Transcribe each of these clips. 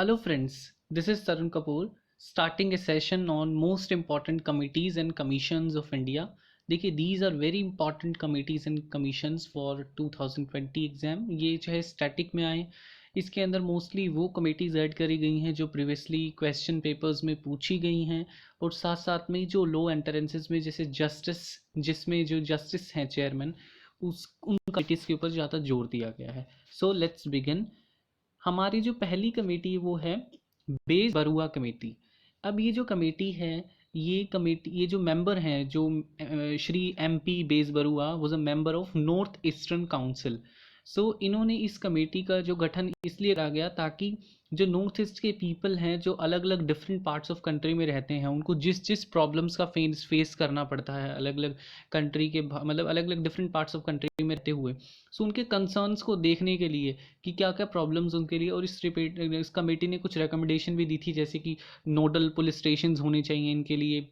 Hello friends, this is Tarun Kapoor starting a session on most important committees and commissions of India. देखिए these are very important committees and commissions for 2020 exam. ये चाहे static में आए, इसके अंदर mostly वो committees add करी गई हैं जो प्रीवियसली क्वेश्चन पेपर्स में पूछी गई हैं, और साथ साथ में जो लो एंट्रेंसेस में जैसे जस्टिस, जिसमें जो जस्टिस हैं चेयरमैन, उन कमिटीज़ के ऊपर ज़्यादा जोर दिया गया है। So let's begin. हमारी जो पहली कमेटी वो है बेस बरुआ कमेटी। अब ये जो कमेटी है, ये जो मेंबर हैं, जो Shri MP Bes Barua was a member of North Eastern Council. So इन्होंने इस कमेटी का जो गठन इसलिए करा गया ताकि जो नॉर्थ ईस्ट के पीपल हैं, जो अलग अलग डिफरेंट पार्ट्स ऑफ कंट्री में रहते हैं, उनको जिस जिस प्रॉब्लम्स का फेस करना पड़ता है अलग अलग कंट्री के, मतलब अलग अलग डिफरेंट पार्ट्स ऑफ कंट्री में रहते हुए, सो उनके कंसर्न्स को देखने के लिए कि क्या क्या प्रॉब्लम्स उनके लिए, और इस कमेटी ने कुछ रिकमेंडेशन भी दी थी, जैसे कि नोडल पुलिस स्टेशन होने चाहिए इनके लिए,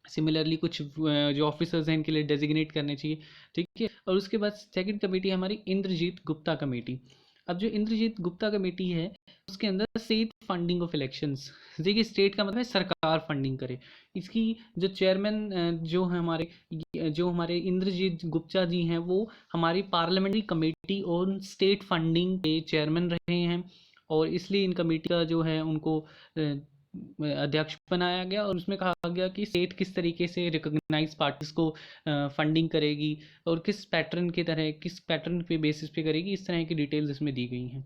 सिमिलरली कुछ जो ऑफिसर्स हैं इनके लिए डेजिग्नेट करने चाहिए। ठीक है। और उसके बाद सेकंड कमेटी है हमारी इंद्रजीत गुप्ता कमेटी। अब जो इंद्रजीत गुप्ता कमेटी है उसके अंदर स्टेट फंडिंग ऑफ इलेक्शंस। देखिए स्टेट का मतलब है सरकार फंडिंग करे। इसकी जो चेयरमैन जो हमारे इंद्रजीत गुप्ता जी हैं, वो हमारी parliamentary committee on state funding के चेयरमैन रहे हैं, और इसलिए इन कमेटी का जो है उनको अध्यक्ष बनाया गया, और उसमें कहा गया कि स्टेट किस तरीके से रिकॉग्नाइज पार्टीज को फंडिंग करेगी और किस पैटर्न पे बेसिस पे करेगी, इस तरह की डिटेल्स इसमें दी गई हैं।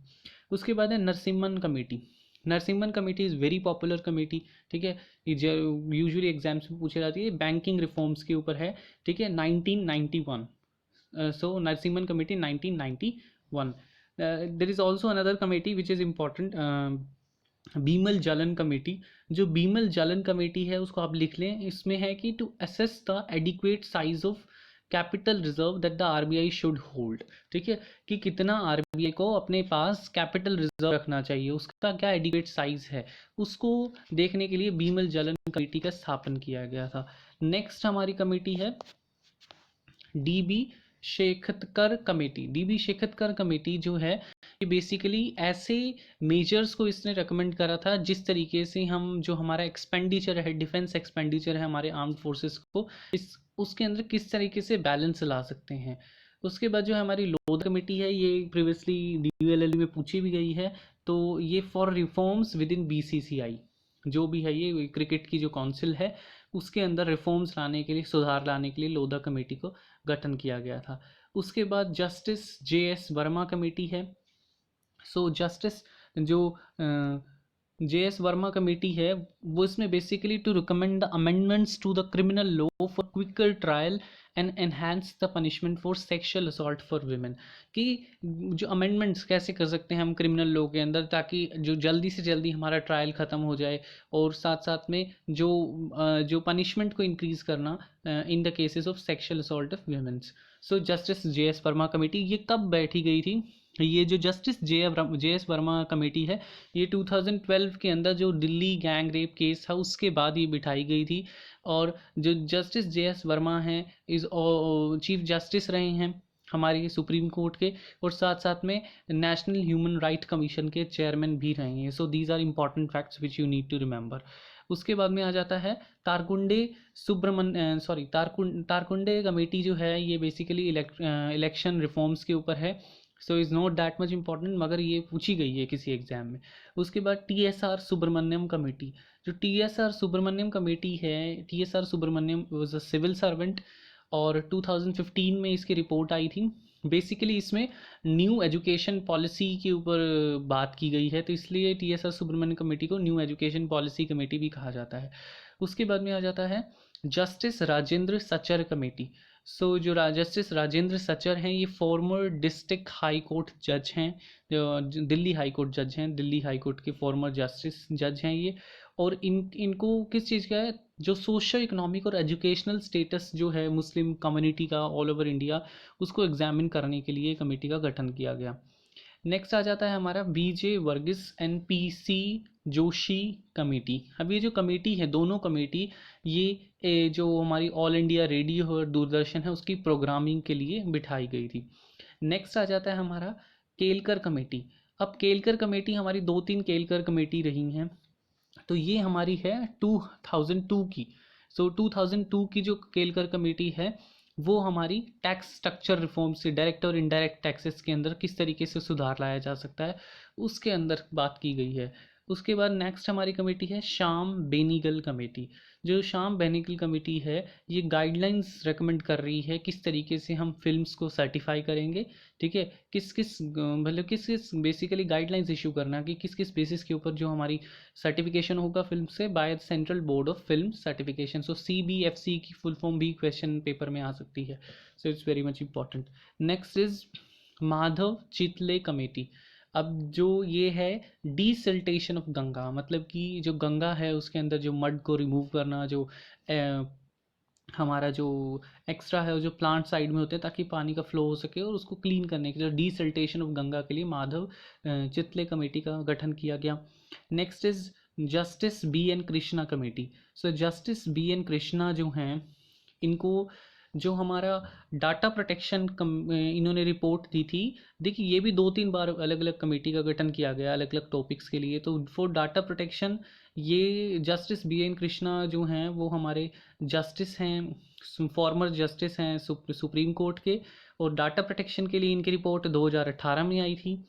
उसके बाद है Narasimhan committee. Narasimhan committee is very popular committee. ठीक है, यूजुअली एग्जाम्स में पूछी जाती है, बैंकिंग रिफॉर्म्स के ऊपर है। ठीक है, 1991। So Narasimhan committee 1991। There is also another committee which is important, Bimal Jalan committee. जो बीमल जालन कमेटी है उसको आप लिख लें। इसमें है कि to assess the adequate size of capital reserve that the RBI should hold. ठीक है, कि कितना RBI को अपने पास कैपिटल रिजर्व रखना चाहिए, उसका क्या एडिक्वेट साइज है, उसको देखने के लिए बीमल जालन कमेटी का स्थापन किया गया था। नेक्स्ट हमारी कमेटी है DB शेखतकर कमेटी। DB शेखतकर कमेटी जो है, ये बेसिकली ऐसे मेजर्स को इसने रिकमेंड करा था जिस तरीके से हम, जो हमारा एक्सपेंडिचर है, डिफेंस एक्सपेंडिचर है हमारे आर्म्ड फोर्सेस को, उसके अंदर किस तरीके से बैलेंस ला सकते हैं। उसके बाद जो हमारी लोधा कमेटी है, ये प्रीवियसली DULL में पूछी भी गई है। तो ये for reforms with in BCCI, जो भी है ये क्रिकेट की जो काउंसिल है, उसके अंदर रिफॉर्म्स लाने के लिए, सुधार लाने के लिए लोधा कमेटी को गठन किया गया था। उसके बाद जस्टिस JS वर्मा कमेटी है। सो जस्टिस जो JS वर्मा कमेटी है, वो इसमें basically to recommend the amendments to the criminal law for quicker trial and enhance the punishment for sexual assault for women. कि जो अमेंडमेंट्स कैसे कर सकते हैं हम क्रिमिनल लॉ के अंदर, ताकि जो जल्दी से जल्दी हमारा ट्रायल ख़त्म हो जाए, और साथ साथ में जो पनिशमेंट को इंक्रीज़ करना in the cases of sexual assault of womens. So justice JS Verma committee ये कब बैठी गई थी? ये जो जस्टिस JS वर्मा कमेटी है, ये 2012 के अंदर जो दिल्ली गैंग रेप केस था उसके बाद ये बिठाई गई थी। और जो जस्टिस JS वर्मा हैं इज चीफ जस्टिस रहे हैं हमारे सुप्रीम कोर्ट के, और साथ साथ में नेशनल ह्यूमन राइट कमीशन के चेयरमैन भी रहे हैं। So these are important facts which you need to remember. उसके बाद में आ जाता है तारकुंडे कमेटी जो है, ये बेसिकली इलेक्शन रिफॉर्म्स के ऊपर है। So is not that much important, मगर ये पूछी गई है किसी एग्जाम में। उसके बाद TSR सुब्रमण्यम कमेटी। जो TSR सुब्रमण्यम कमेटी है, TSR Subramanyam was a civil servant, और 2015 में इसकी रिपोर्ट आई थी। बेसिकली इसमें न्यू एजुकेशन पॉलिसी के ऊपर बात की गई है, तो इसलिए TSR सुब्रमण्यम कमेटी को न्यू एजुकेशन पॉलिसी कमेटी भी कहा जाता है। उसके बाद में आ जाता है जस्टिस राजेंद्र सचर कमेटी। सो जो जस्टिस राजेंद्र सचर हैं, ये फॉर्मर डिस्ट्रिक्ट हाई कोर्ट जज हैं, जो दिल्ली हाई कोर्ट जज हैं, दिल्ली हाई कोर्ट के फॉर्मर जस्टिस जज हैं ये। और इनको किस चीज़ का है, जो सोशल इकोनॉमिक और एजुकेशनल स्टेटस जो है मुस्लिम कम्युनिटी का ऑल ओवर इंडिया, उसको एग्जामिन करने के लिए कमेटी का गठन किया गया। नेक्स्ट आ जाता है हमारा BJ Varghese and PC Joshi committee. अब ये जो कमेटी है, दोनों कमेटी, ये जो हमारी ऑल इंडिया रेडियो और दूरदर्शन है उसकी प्रोग्रामिंग के लिए बिठाई गई थी। नेक्स्ट आ जाता है हमारा केलकर कमेटी। अब केलकर कमेटी हमारी 2-3 केलकर कमेटी रही हैं, तो ये हमारी है 2002 की। सो 2002 की जो केलकर कमेटी है वो हमारी टैक्स स्ट्रक्चर रिफॉर्म से डायरेक्ट और इनडायरेक्ट टैक्सेस के अंदर किस तरीके से सुधार लाया जा सकता है उसके अंदर बात की गई है। उसके बाद नेक्स्ट हमारी कमेटी है श्याम बेनीगल कमेटी। जो श्याम बेनीगल कमेटी है ये गाइडलाइंस रेकमेंड कर रही है किस तरीके से हम फिल्म्स को सर्टिफाई करेंगे, ठीक है, किस किस मतलब किस किस बेसिकली गाइडलाइंस इशू करना कि किस किस बेसिस के ऊपर जो हमारी सर्टिफिकेशन होगा फिल्म से by central board of film certification. So CBFC की फुल फॉर्म भी क्वेश्चन पेपर में आ सकती है, so it's very much important. Next is Madhav Chitale committee. अब जो ये है डीसिल्टेशन ऑफ गंगा, मतलब कि जो गंगा है उसके अंदर जो मड को रिमूव करना, जो हमारा जो एक्स्ट्रा है वो जो प्लांट साइड में होते हैं ताकि पानी का फ्लो हो सके, और उसको क्लीन करने के लिए डीसिल्टेशन ऑफ गंगा के लिए माधव चितले कमेटी का गठन किया गया। Next is justice BN Krishna committee. So justice BN Krishna जो हैं इनको जो हमारा डाटा प्रोटेक्शन इन्होंने रिपोर्ट दी थी, देखिए ये भी 2-3 बार अलग अलग कमेटी का गठन किया गया अलग अलग टॉपिक्स के लिए। तो फॉर डाटा प्रोटेक्शन ये जस्टिस BN कृष्णा जो हैं वो हमारे जस्टिस हैं, फॉर्मर जस्टिस हैं सुप्रीम कोर्ट के, और डाटा प्रोटेक्शन के लिए इनकी रिपोर्ट 2018 में आई थी।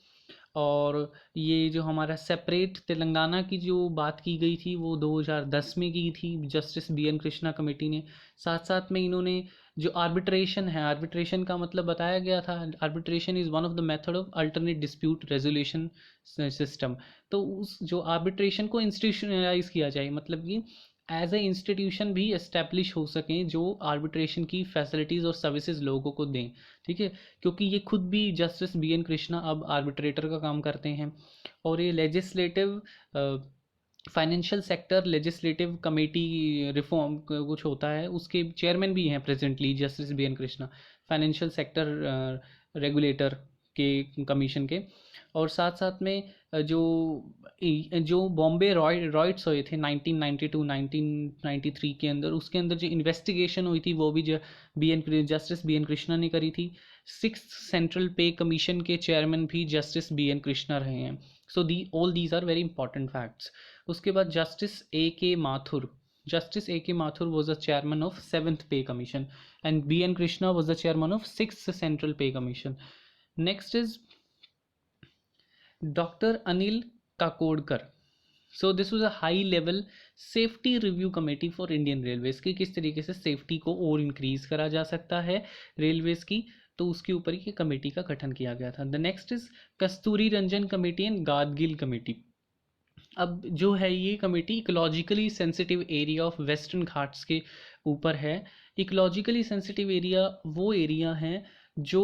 और ये जो हमारा सेपरेट तेलंगाना की जो बात की गई थी वो 2010 में की थी जस्टिस BN कृष्णा कमेटी ने। साथ साथ में इन्होंने जो आर्बिट्रेशन है, आर्बिट्रेशन का मतलब बताया गया था, arbitration is one of the method of alternate dispute resolution system. तो उस जो आर्बिट्रेशन को इंस्टीट्यूशनलाइज किया जाए, मतलब कि एज ए इंस्टीट्यूशन भी एस्टेब्लिश हो सकें जो आर्बिट्रेशन की फैसिलिटीज़ और सर्विसेज लोगों को दें, ठीक है, क्योंकि ये खुद भी जस्टिस BN कृष्णा अब आर्बिट्रेटर का काम करते हैं। और ये legislative financial sector legislative committee reform कुछ होता है उसके चेयरमैन भी हैं presently justice BN Krishna, financial sector regulator के कमीशन के। और साथ साथ में जो जो बॉम्बे रॉयट्स हुए थे 1992 1993 के अंदर, उसके अंदर जो इन्वेस्टिगेशन हुई थी वो भी जस्टिस BN कृष्णा ने करी थी। 6th सेंट्रल पे कमीशन के चेयरमैन भी जस्टिस BN कृष्णा रहे हैं। So all these are very important facts. उसके बाद justice A.K. Mathur, Justice A.K. Mathur was the chairman of 7th Pay Commission and B.N. Krishna was the chairman of 6th Central Pay Commission. Next is Dr. Anil Kakodkar. So this was a high level safety review committee for Indian Railways कि किस तरीके से safety को और increase करा जा सकता है रेलवेज की, तो उसके ऊपर ही कमेटी का गठन किया गया था। The next is Kasturi Rangan committee and Gadgil committee. अब जो है ये committee ecologically sensitive area of Western Ghats के ऊपर है। इकोलॉजिकली सेंसिटिव एरिया वो एरिया है जो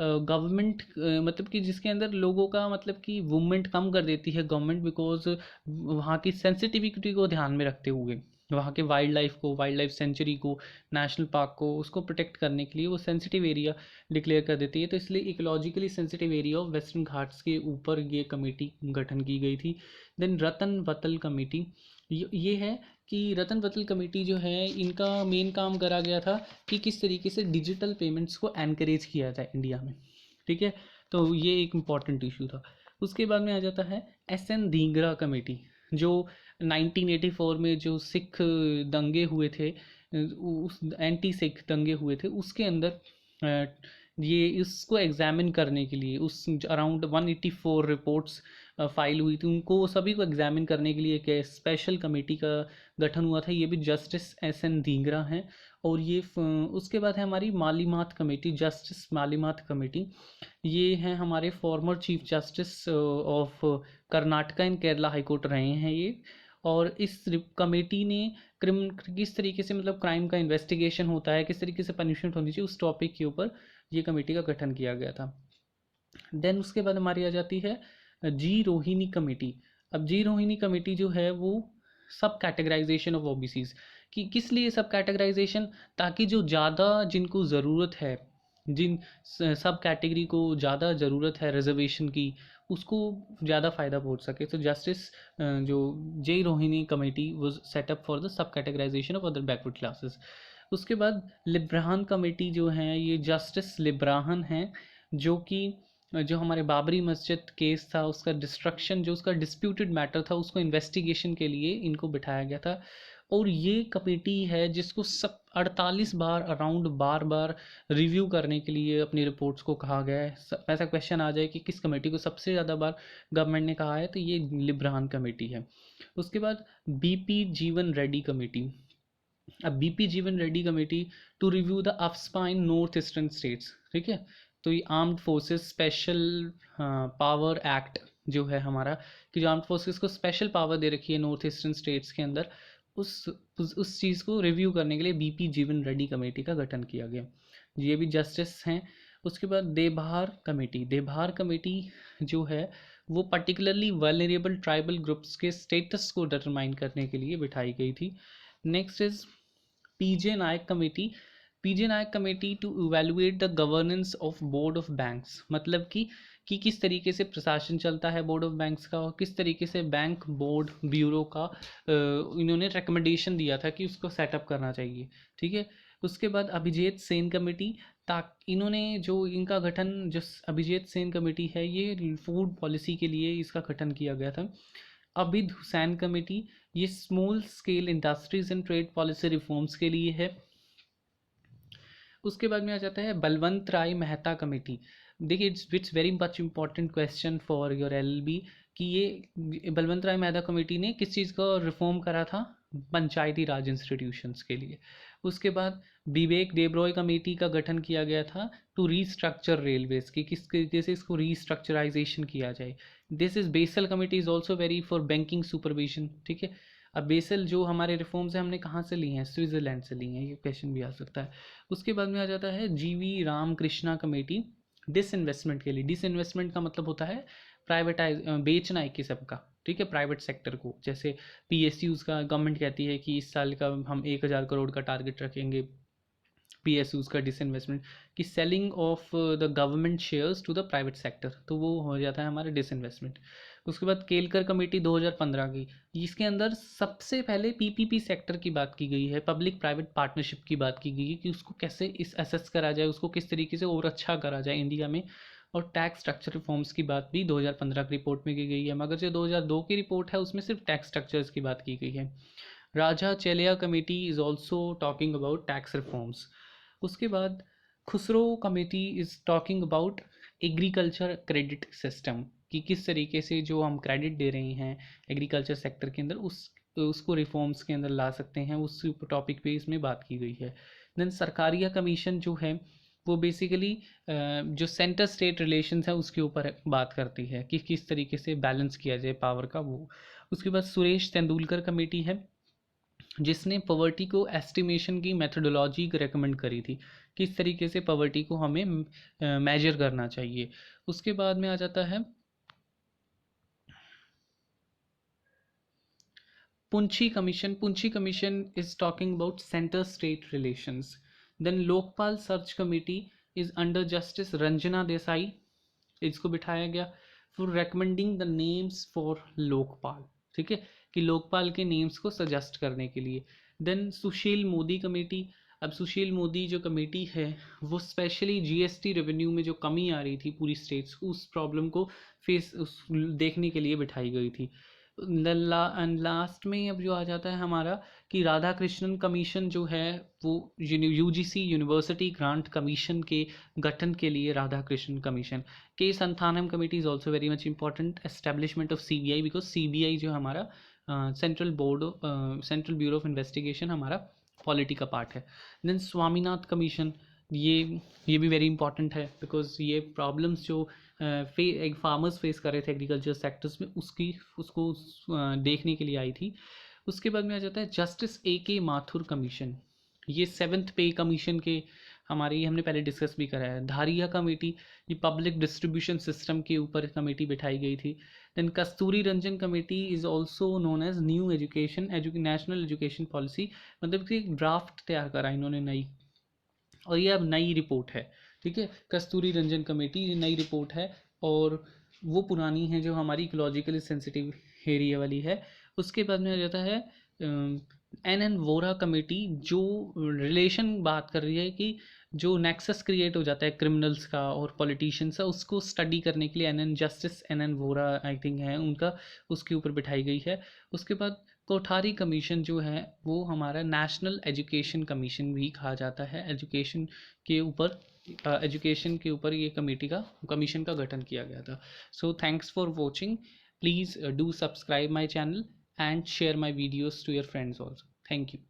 गवर्नमेंट मतलब कि जिसके अंदर लोगों का मतलब कि मूवमेंट कम कर देती है गवर्नमेंट, बिकॉज वहाँ की सेंसिटिविटी को ध्यान में रखते हुए वहाँ के वाइल्ड लाइफ को, वाइल्ड लाइफ सेंचुरी को, नेशनल पार्क को, उसको प्रोटेक्ट करने के लिए वो सेंसिटिव एरिया डिक्लेयर कर देती है। तो इसलिए ecologically sensitive area of Western Ghats के ऊपर ये कमेटी गठन की गई थी। देन रतन वतल कमेटी, ये है कि रतन वतल कमेटी जो है इनका मेन काम करा गया था कि किस तरीके से डिजिटल पेमेंट्स को एनकरेज किया जाए इंडिया में, ठीक है, तो ये एक इम्पॉर्टेंट इशू था। उसके बाद में आ जाता है SN धींगरा कमेटी, जो 1984 में जो सिख दंगे हुए थे, उस एंटी सिख दंगे हुए थे उसके अंदर ये इसको एग्जामिन करने के लिए उस अराउंड 184 रिपोर्ट्स फाइल हुई थी, उनको सभी को एग्जामिन करने के लिए एक स्पेशल कमेटी का गठन हुआ था। ये भी जस्टिस SN धींगरा हैं। और ये उसके बाद है हमारी मालीमात कमेटी, जस्टिस मालीमात कमेटी। ये हैं हमारे former chief justice of Karnataka and Kerala high court रहे हैं ये। और इस कमेटी ने किस तरीके से मतलब क्राइम का इन्वेस्टिगेशन होता है, किस तरीके से पनिशमेंट होनी चाहिए, उस टॉपिक के ऊपर ये कमेटी का गठन किया गया था। देन उसके बाद हमारी आ जाती है जी रोहिणी कमेटी। अब जी रोहिणी कमेटी जो है वो सब कैटेगराइजेशन ऑफ OBCs कि किस लिए सब कैटेगराइजेशन, ताकि जो ज़्यादा जिनको ज़रूरत है, जिन सब कैटेगरी को ज़्यादा ज़रूरत है रिजर्वेशन की, उसको ज़्यादा फ़ायदा पहुंच सके। तो जस्टिस जो J Rohini committee was set up for the sub categorization of other backward classes. उसके बाद लिब्राहन कमेटी जो है ये जस्टिस लिब्राहन हैं, जो कि जो हमारे बाबरी मस्जिद केस था उसका डिस्ट्रक्शन, जो उसका डिस्प्यूटेड मैटर था, उसको इन्वेस्टिगेशन के लिए इनको बिठाया गया था। और ये कमेटी है जिसको सब 48 बार अराउंड बार बार रिव्यू करने के लिए अपनी रिपोर्ट्स को कहा गया है। ऐसा क्वेश्चन आ जाए कि किस कमेटी को सबसे ज़्यादा बार गवर्नमेंट ने कहा है, तो ये लिब्रान कमेटी है। उसके बाद बीपी जीवन रेड्डी कमेटी। अब BP Jeevan Reddy committee to review the AFSPA in North Eastern States, ठीक है। तो ये armed forces special power act जो है हमारा, कि जो आर्म्ड फोर्सेस को स्पेशल पावर दे रखी है नॉर्थ ईस्टर्न स्टेट्स के अंदर, उस चीज़ को रिव्यू करने के लिए बीपी जीवन रेड्डी कमेटी का गठन किया गया। ये भी जस्टिस हैं। उसके बाद देबहार कमेटी। देबहार कमेटी जो है वो पर्टिकुलरली वल्नरेबल ट्राइबल ग्रुप्स के स्टेटस को डिटरमाइन करने के लिए बिठाई गई थी। Next is PJ Nayak committee. PJ Nayak committee to evaluate the governance of board of banks, मतलब कि किस तरीके से प्रशासन चलता है बोर्ड ऑफ बैंक्स का, और किस तरीके से बैंक बोर्ड ब्यूरो का इन्होंने रिकमेंडेशन दिया था कि उसको सेटअप करना चाहिए, ठीक है। उसके बाद अभिजीत सेन कमेटी, इन्होंने जो इनका गठन, जो अभिजीत सेन कमेटी है, ये फूड पॉलिसी के लिए इसका गठन किया गया था। अबिद हुसैन कमेटी, ये small scale industries and trade policy reforms के लिए है। उसके बाद में आ जाता है बलवंत राय मेहता कमेटी। देखिए it's very much important question for your LLB कि ये बलवंत राय मेहता कमेटी ने किस चीज़ का रिफॉर्म करा था, पंचायती राज इंस्टीट्यूशंस के लिए। उसके बाद विवेक देबरॉय कमेटी का गठन किया गया था टू रीस्ट्रक्चर रेलवेज, की किस तरीके से इसको रीस्ट्रक्चराइजेशन किया जाए। This is basal committee is also very for banking supervision, ठीक है। अब बेसल जो हमारे रिफॉर्म्स हैं हमने कहाँ से ली हैं, स्विट्जरलैंड से ली हैं, ये क्वेश्चन भी आ सकता है। उसके बाद में आ जाता है जीवी रामकृष्णा कमेटी डिसइन्वेस्टमेंट के लिए। डिसइन्वेस्टमेंट का मतलब होता है प्राइवेटाइज, बेचना एक किस्म का, ठीक है, प्राइवेट सेक्टर को। जैसे पीएसयूज़ का गवर्नमेंट कहती है कि इस साल का हम 1000 करोड़ का टारगेट रखेंगे, पीएसयूज़ का डिसइन्वेस्टमेंट, कि selling of the government shares to the private sector, तो वो हो जाता है हमारा डिसइन्वेस्टमेंट। उसके बाद केलकर कमेटी 2015 की, इसके अंदर सबसे पहले पीपीपी सेक्टर की बात की गई है, पब्लिक प्राइवेट पार्टनरशिप की बात की गई है कि उसको कैसे इस असेस करा जाए, उसको किस तरीके से और अच्छा करा जाए इंडिया में। और टैक्स स्ट्रक्चर रिफॉर्म्स की बात भी 2015 की रिपोर्ट में की गई है, मगर जो 2002 की रिपोर्ट है उसमें सिर्फ टैक्स स्ट्रक्चर्स की बात की गई है। Raja Chelliah committee is also talking about tax reforms. उसके बाद Khusro committee is talking about agriculture credit system, कि किस तरीके से जो हम क्रेडिट दे रहे हैं एग्रीकल्चर सेक्टर के अंदर उसको रिफॉर्म्स के अंदर ला सकते हैं, उस टॉपिक पे इसमें बात की गई है। देन सरकारिया कमीशन जो है वो बेसिकली जो सेंटर स्टेट रिलेशंस है उसके ऊपर बात करती है कि किस तरीके से बैलेंस किया जाए पावर का वो। उसके बाद सुरेश तेंदुलकर कमेटी है जिसने पॉवर्टी को एस्टिमेशन की मेथडोलॉजी रेकमेंड करी थी, किस तरीके से पॉवर्टी को हमें मेजर करना चाहिए। उसके बाद में आ जाता है Punchhi commission. Punchhi commission is talking about centre state relations. Then Lokpal search committee is under justice Ranjana Desai, इसको बिठाया गया for recommending the names for Lokpal, ठीक है, कि लोकपाल के नेम्स को सजेस्ट करने के लिए। Then Sushil Modi committee. अब सुशील मोदी जो कमेटी है वो स्पेशली जीएसटी रेवेन्यू में जो कमी आ रही थी पूरी स्टेट्स, उस प्रॉब्लम को देखने के लिए बिठाई गई थी। लास्ट में अब जो आ जाता है हमारा कि राधा कृष्णन कमीशन जो है वो यूजीसी यूनिवर्सिटी ग्रांट कमीशन के गठन के लिए राधा कृष्णन कमीशन। के Santhanam committee is also very much important, establishment of CBI, because CBI जो हमारा सेंट्रल ब्यूरो ऑफ इन्वेस्टिगेशन हमारा पॉलिटी का पार्ट है। देन स्वामीनाथ कमीशन, ये भी वेरी इंपॉर्टेंट है बिकॉज ये प्रॉब्लम्स जो एक फार्मर्स फेस कर रहे थे एग्रीकल्चर सेक्टर्स में उसको देखने के लिए आई थी। उसके बाद में आ जाता है जस्टिस ए.के. माथुर कमीशन, ये 7th पे कमीशन के हमारे, ये हमने पहले डिस्कस भी करा है। धारिया कमेटी, ये पब्लिक डिस्ट्रीब्यूशन सिस्टम के ऊपर कमेटी बिठाई गई थी। Then Kasturi Rangan committee is also known as new national education policy, मतलब कि एक ड्राफ्ट तैयार करा इन्होंने नई, और ये अब नई रिपोर्ट है, ठीक है। कस्तूरी रंजन कमेटी ये नई रिपोर्ट है और वो पुरानी है जो हमारी इकोलॉजिकली सेंसिटिव एरिया वाली है। उसके बाद में आ जाता है एन वोरा कमेटी, जो रिलेशन बात कर रही है कि जो नेक्सस क्रिएट हो जाता है क्रिमिनल्स का और पॉलिटिशियंस का, उसको स्टडी करने के लिए N justice N Vora I think है उनका, उसके ऊपर बिठाई गई है। उसके बाद कोठारी कमीशन जो है वो हमारा नेशनल एजुकेशन कमीशन भी कहा जाता है। एजुकेशन के ऊपर ये कमीशन का गठन किया गया था। So thanks for watching, please do subscribe my channel and share my videos to your friends also. Thank you.